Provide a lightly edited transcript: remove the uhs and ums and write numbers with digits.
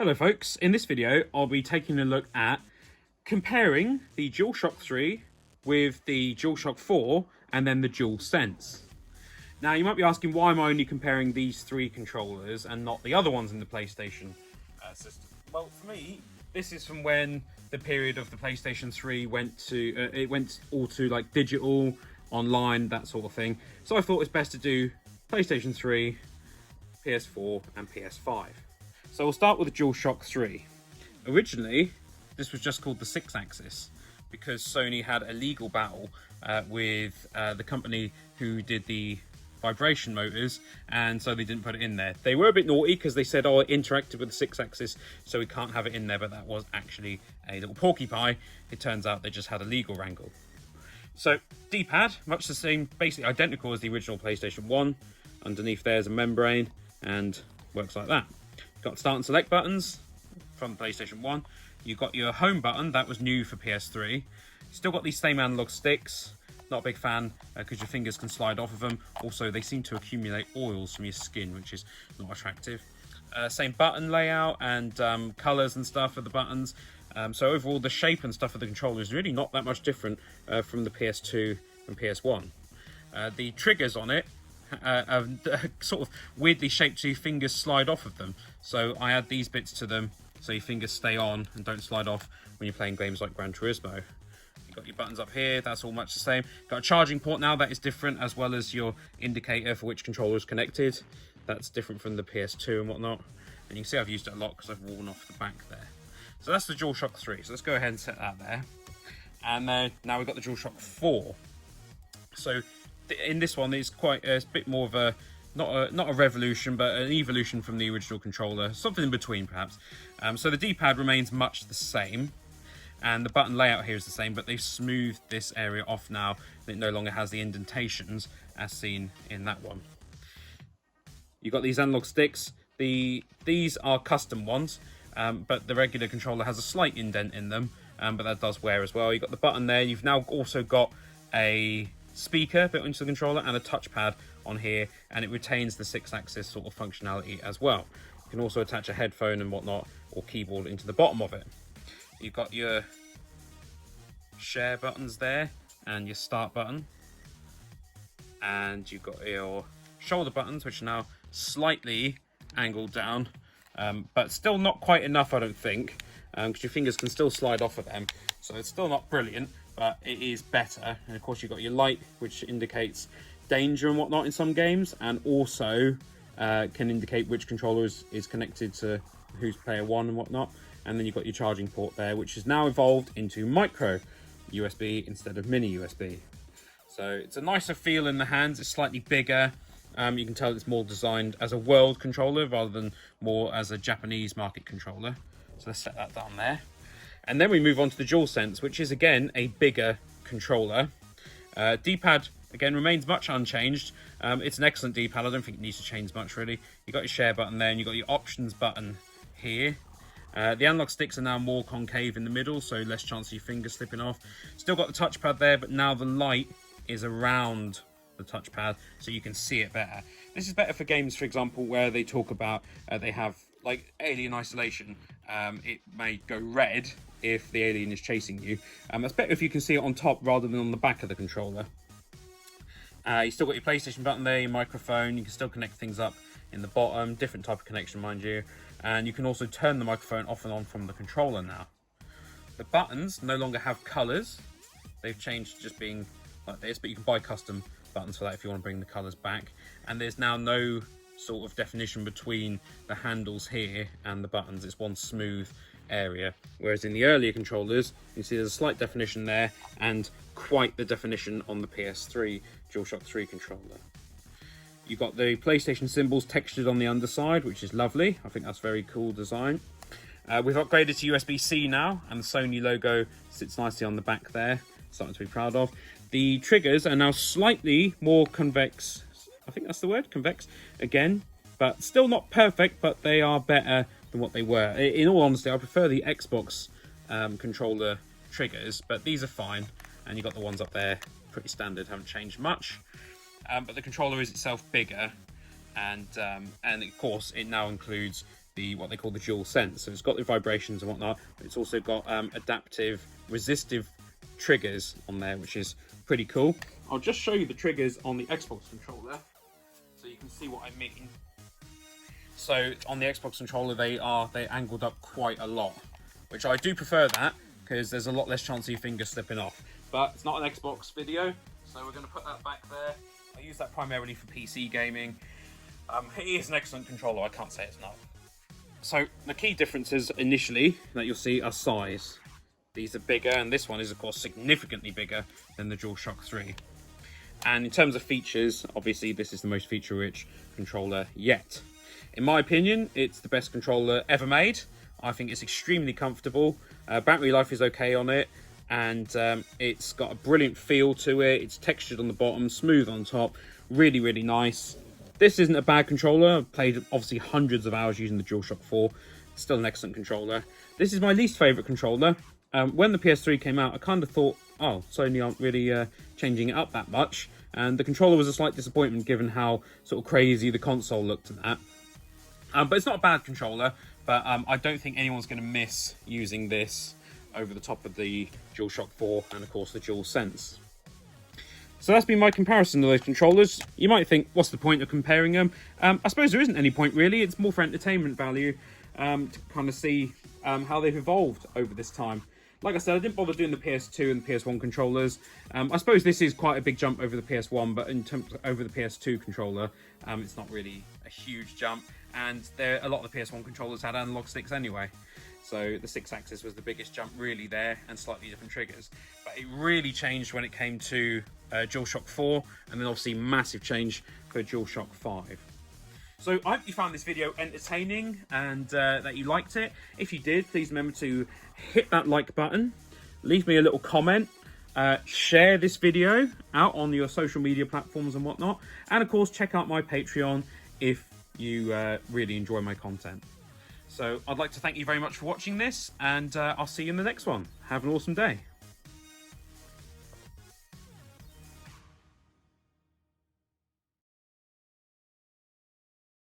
Hello folks, in this video I'll be taking a look at comparing the DualShock 3 with the DualShock 4 and then the DualSense. Now you might be asking, why am I only comparing these three controllers and not the other ones in the PlayStation system? Well, for me, this is from when the period of the PlayStation 3 went all to like digital, online, that sort of thing. So I thought it's best to do PlayStation 3, PS4 and PS5. So we'll start with the DualShock 3. Originally, this was just called the 6-axis because Sony had a legal battle with the company who did the vibration motors, and so they didn't put it in there. They were a bit naughty because they said, oh, it interacted with the 6-axis, so we can't have it in there, but that was actually a little porcupine. It turns out they just had a legal wrangle. So, D-pad, much the same, basically identical as the original PlayStation 1. Underneath there's a membrane, and works like that. Got start and select buttons from PlayStation 1. You've got your home button, that was new for PS3. Still got these same analog sticks. Not a big fan because your fingers can slide off of them. Also, they seem to accumulate oils from your skin, which is not attractive. Same button layout and colours and stuff for the buttons. So overall, the shape and stuff of the controller is really not that much different from the PS2 and PS1. The triggers on it are sort of weirdly shaped so your fingers slide off of them. So I add these bits to them so your fingers stay on and don't slide off when you're playing games like Gran Turismo. You've got your buttons up here, that's all much the same. Got a charging port now, that is different, as well as your indicator for which controller is connected. That's different from the PS2 and whatnot. And you can see I've used it a lot because I've worn off the back there. So that's the DualShock 3. So let's go ahead and set that there. And now we've got the DualShock 4. So in this one, it's quite a bit more of a not a revolution, but an evolution from the original controller, something in between perhaps. So the D-pad remains much the same, and the button layout here is the same, but they've smoothed this area off now. It no longer has the indentations as seen in that one. You've got these analog sticks. These are custom ones, but the regular controller has a slight indent in them, but that does wear as well. You've got the button there. You've now also got a speaker built into the controller and a touchpad on here, and it retains the 6-axis sort of functionality as well. You can also attach a headphone and whatnot, or keyboard into the bottom of it. You've got your share buttons there and your start button, and you've got your shoulder buttons, which are now slightly angled down, but still not quite enough, I don't think, because your fingers can still slide off of them. So it's still not brilliant, but it is better. And of course you've got your light, which indicates danger and whatnot in some games, and also can indicate which controller is connected to who's player one and whatnot. And then you've got your charging port there, which is now evolved into micro USB instead of mini USB. So it's a nicer feel in the hands. It's slightly bigger. You can tell it's more designed as a world controller rather than more as a Japanese market controller. So let's set that down there. And then we move on to the DualSense, which is again a bigger controller. D-pad again remains much unchanged. It's an excellent D-pad. I don't think it needs to change much really. You've got your share button there, and you've got your options button here. The analog sticks are now more concave in the middle, so less chance of your fingers slipping off. Still got the touchpad there, but now the light is around the touchpad, so you can see it better. This is better for games, for example, where they talk about they have like alien isolation. It may go red if the alien is chasing you. That's better if you can see it on top rather than on the back of the controller. You still got your PlayStation button there, your microphone. You can still connect things up in the bottom, different type of connection, mind you. And you can also turn the microphone off and on from the controller now. The buttons no longer have colours. They've changed to just being like this, but you can buy custom buttons for that if you want to bring the colours back. And there's now no sort of definition between the handles here and the buttons. It's one smooth area, whereas in the earlier controllers you see there's a slight definition there and quite the definition on the PS3 DualShock 3 controller. You've got the PlayStation symbols textured on the underside, which is lovely. I think that's very cool design. We've upgraded to USB-C now, and the Sony logo sits nicely on the back there. Something to be proud of. The triggers are now slightly more convex. I think that's the word, convex again, but still not perfect, but they are better than what they were. In all honesty, I prefer the Xbox controller triggers, but these are fine. And you've got the ones up there, pretty standard, haven't changed much. But the controller is itself bigger, and of course it now includes what they call the DualSense. So it's got the vibrations and whatnot, but it's also got adaptive, resistive triggers on there, which is pretty cool. I'll just show you the triggers on the Xbox controller so you can see what I mean. So on the Xbox controller, they angled up quite a lot, which I do prefer that, because there's a lot less chance of your finger slipping off. But it's not an Xbox video, so we're going to put that back there. I use that primarily for PC gaming. It is an excellent controller, I can't say it's not. So the key differences initially that you'll see are size. These are bigger, and this one is of course significantly bigger than the DualShock 3. And in terms of features, obviously this is the most feature-rich controller yet. In my opinion, it's the best controller ever made. I think it's extremely comfortable. Battery life is okay on it, and it's got a brilliant feel to it. It's textured on the bottom, smooth on top, really, really nice. This isn't a bad controller. I've played obviously hundreds of hours using the DualShock 4. It's still an excellent controller. This is my least favourite controller. When the PS3 came out, I kind of thought, oh, Sony aren't really changing it up that much. And the controller was a slight disappointment given how sort of crazy the console looked at that. But it's not a bad controller, but I don't think anyone's going to miss using this over the top of the DualShock 4 and of course the DualSense. So that's been my comparison to those controllers. You might think, what's the point of comparing them? I suppose there isn't any point really. It's more for entertainment value to kind of see how they've evolved over this time. Like I said, I didn't bother doing the PS2 and the PS1 controllers. I suppose this is quite a big jump over the PS1, but in terms of over the PS2 controller, it's not really a huge jump. And a lot of the PS1 controllers had analog sticks anyway. So the 6-axis was the biggest jump really there, and slightly different triggers. But it really changed when it came to DualShock 4, and then obviously massive change for DualShock 5. So I hope you found this video entertaining and that you liked it. If you did, please remember to hit that like button, leave me a little comment, share this video out on your social media platforms and whatnot, and of course check out my Patreon if you really enjoy my content. So I'd like to thank you very much for watching this, and I'll see you in the next one. Have an awesome day.